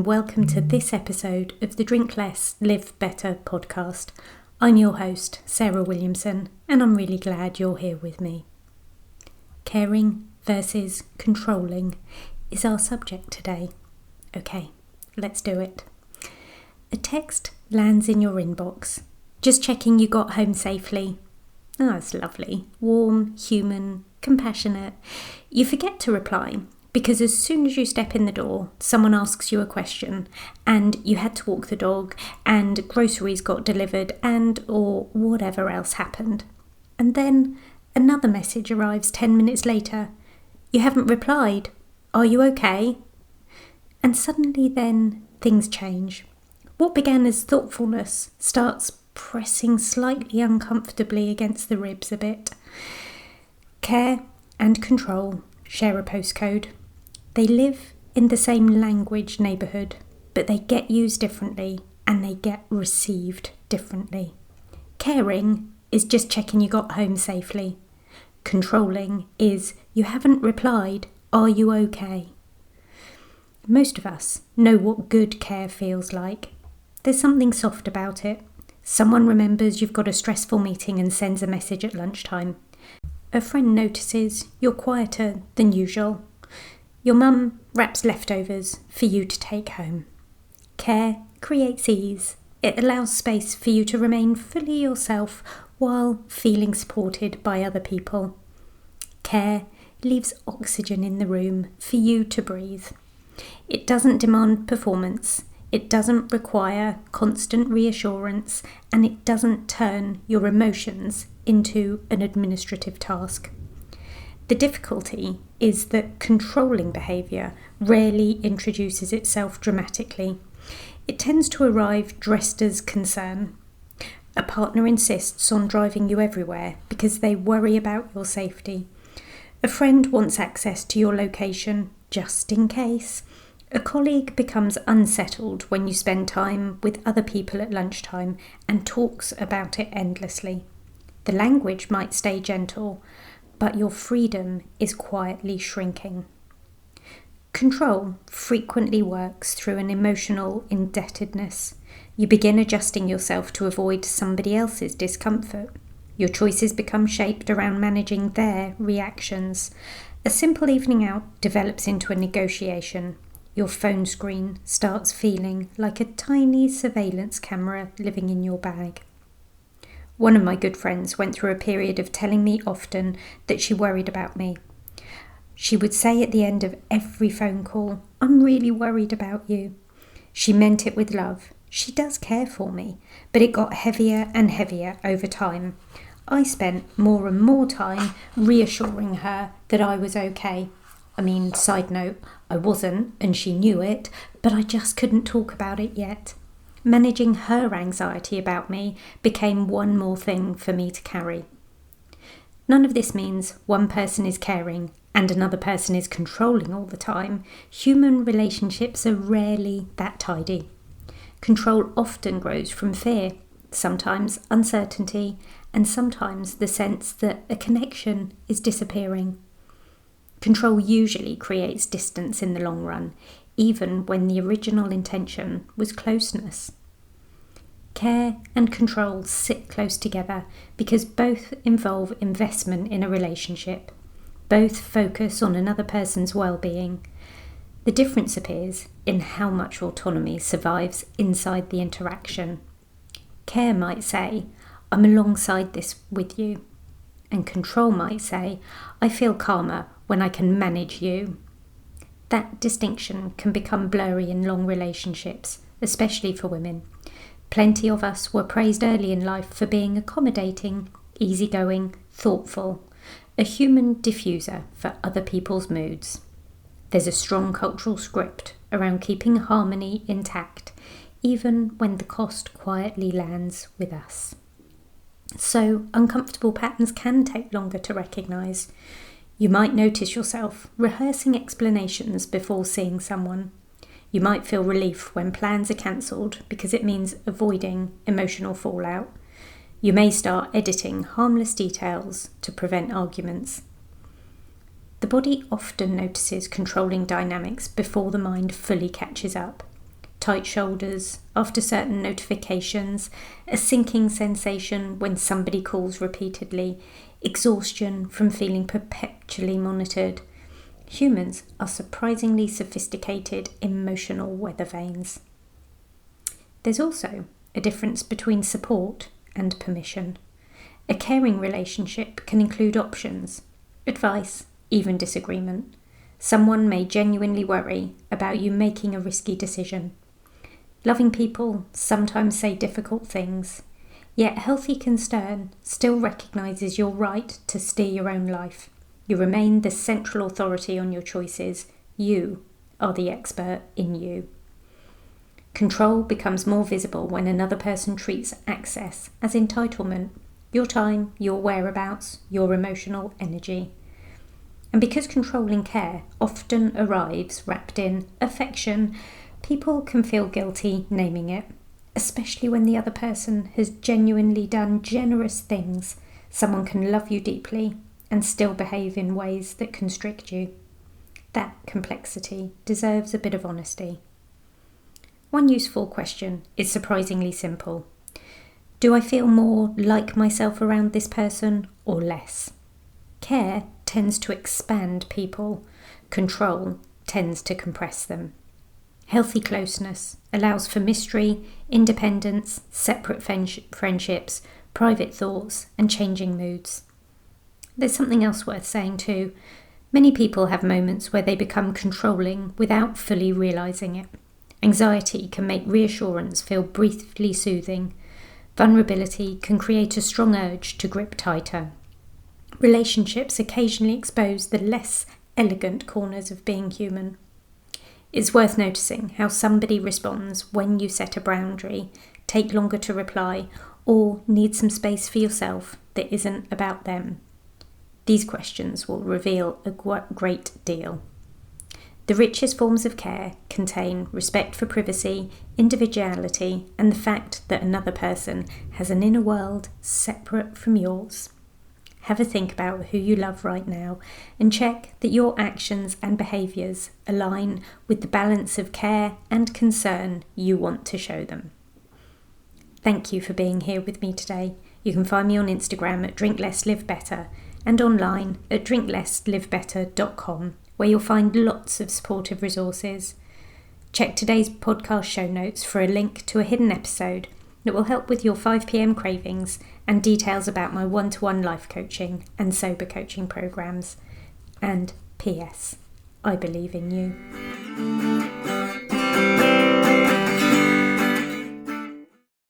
welcome to this episode of the Drink Less, Live Better podcast. I'm your host, Sarah Williamson, and I'm really glad you're here with me. Caring versus controlling is our subject today. Okay, let's do it. A text lands in your inbox, just checking you got home safely. Oh, it's lovely, warm, human, compassionate. You forget to reply because as soon as you step in the door, someone asks you a question and you had to walk the dog and groceries got delivered and or whatever else happened. And then another message arrives 10 minutes later. You haven't replied. Are you okay? And suddenly then things change. What began as thoughtfulness starts pressing slightly uncomfortably against the ribs a bit. Care and control share a postcode. They live in the same language neighbourhood, but they get used differently and they get received differently. Caring is just checking you got home safely. Controlling is you haven't replied, are you okay? Most of us know what good care feels like. There's something soft about it. Someone remembers you've got a stressful meeting and sends a message at lunchtime. A friend notices you're quieter than usual. Your mum wraps leftovers for you to take home. Care creates ease. It allows space for you to remain fully yourself while feeling supported by other people. Care leaves oxygen in the room for you to breathe. It doesn't demand performance. It doesn't require constant reassurance, and it doesn't turn your emotions into an administrative task. The difficulty is that controlling behaviour rarely introduces itself dramatically. It tends to arrive dressed as concern. A partner insists on driving you everywhere because they worry about your safety. A friend wants access to your location just in case. A colleague becomes unsettled when you spend time with other people at lunchtime and talks about it endlessly. The language might stay gentle, but your freedom is quietly shrinking. Control frequently works through an emotional indebtedness. You begin adjusting yourself to avoid somebody else's discomfort. Your choices become shaped around managing their reactions. A simple evening out develops into a negotiation. Your phone screen starts feeling like a tiny surveillance camera living in your bag. One of my good friends went through a period of telling me often that she worried about me. She would say at the end of every phone call, "I'm really worried about you." She meant it with love. She does care for me, but it got heavier and heavier over time. I spent more and more time reassuring her that I was okay. I mean, side note, I wasn't, and she knew it, but I just couldn't talk about it yet. Managing her anxiety about me became one more thing for me to carry. None of this means one person is caring and another person is controlling all the time. Human relationships are rarely that tidy. Control often grows from fear, sometimes uncertainty, and sometimes the sense that a connection is disappearing. Control usually creates distance in the long run, even when the original intention was closeness. Care and control sit close together because both involve investment in a relationship. Both focus on another person's well-being. The difference appears in how much autonomy survives inside the interaction. Care might say, "I'm alongside this with you." And control might say, "I feel calmer when I can manage you." That distinction can become blurry in long relationships, especially for women. Plenty of us were praised early in life for being accommodating, easygoing, thoughtful, a human diffuser for other people's moods. There's a strong cultural script around keeping harmony intact, even when the cost quietly lands with us. So uncomfortable patterns can take longer to recognise. You might notice yourself rehearsing explanations before seeing someone. You might feel relief when plans are cancelled because it means avoiding emotional fallout. You may start editing harmless details to prevent arguments. The body often notices controlling dynamics before the mind fully catches up. tight shoulders after certain notifications, a sinking sensation when somebody calls repeatedly, exhaustion from feeling perpetually monitored. Humans are surprisingly sophisticated emotional weather vanes. There's also a difference between support and permission. A caring relationship can include options, advice, even disagreement. Someone may genuinely worry about you making a risky decision. Loving people sometimes say difficult things, yet healthy concern still recognises your right to steer your own life. You remain the central authority on your choices. You are the expert in you. Control becomes more visible when another person treats access as entitlement, your time, your whereabouts, your emotional energy. And because controlling care often arrives wrapped in affection, people can feel guilty naming it, especially when the other person has genuinely done generous things. Someone can love you deeply and still behave in ways that constrict you. That complexity deserves a bit of honesty. One useful question is surprisingly simple. Do I feel more like myself around this person or less? Care tends to expand people. Control tends to compress them. Healthy closeness allows for mystery, independence, separate friendships, private thoughts, and changing moods. There's something else worth saying too. Many people have moments where they become controlling without fully realising it. Anxiety can make reassurance feel briefly soothing. Vulnerability can create a strong urge to grip tighter. Relationships occasionally expose the less elegant corners of being human. It's worth noticing how somebody responds when you set a boundary, take longer to reply, or need some space for yourself that isn't about them. These questions will reveal a great deal. The richest forms of care contain respect for privacy, individuality, and the fact that another person has an inner world separate from yours. Have a think about who you love right now and check that your actions and behaviours align with the balance of care and concern you want to show them. Thank you for being here with me today. You can find me on Instagram at drinklesslivebetter and online at drinklesslivebetter.com, where you'll find lots of supportive resources. Check today's podcast show notes for a link to a hidden episode that will help with your 5 p.m. cravings and details about my one-to-one life coaching and sober coaching programs. And P.S. I believe in you.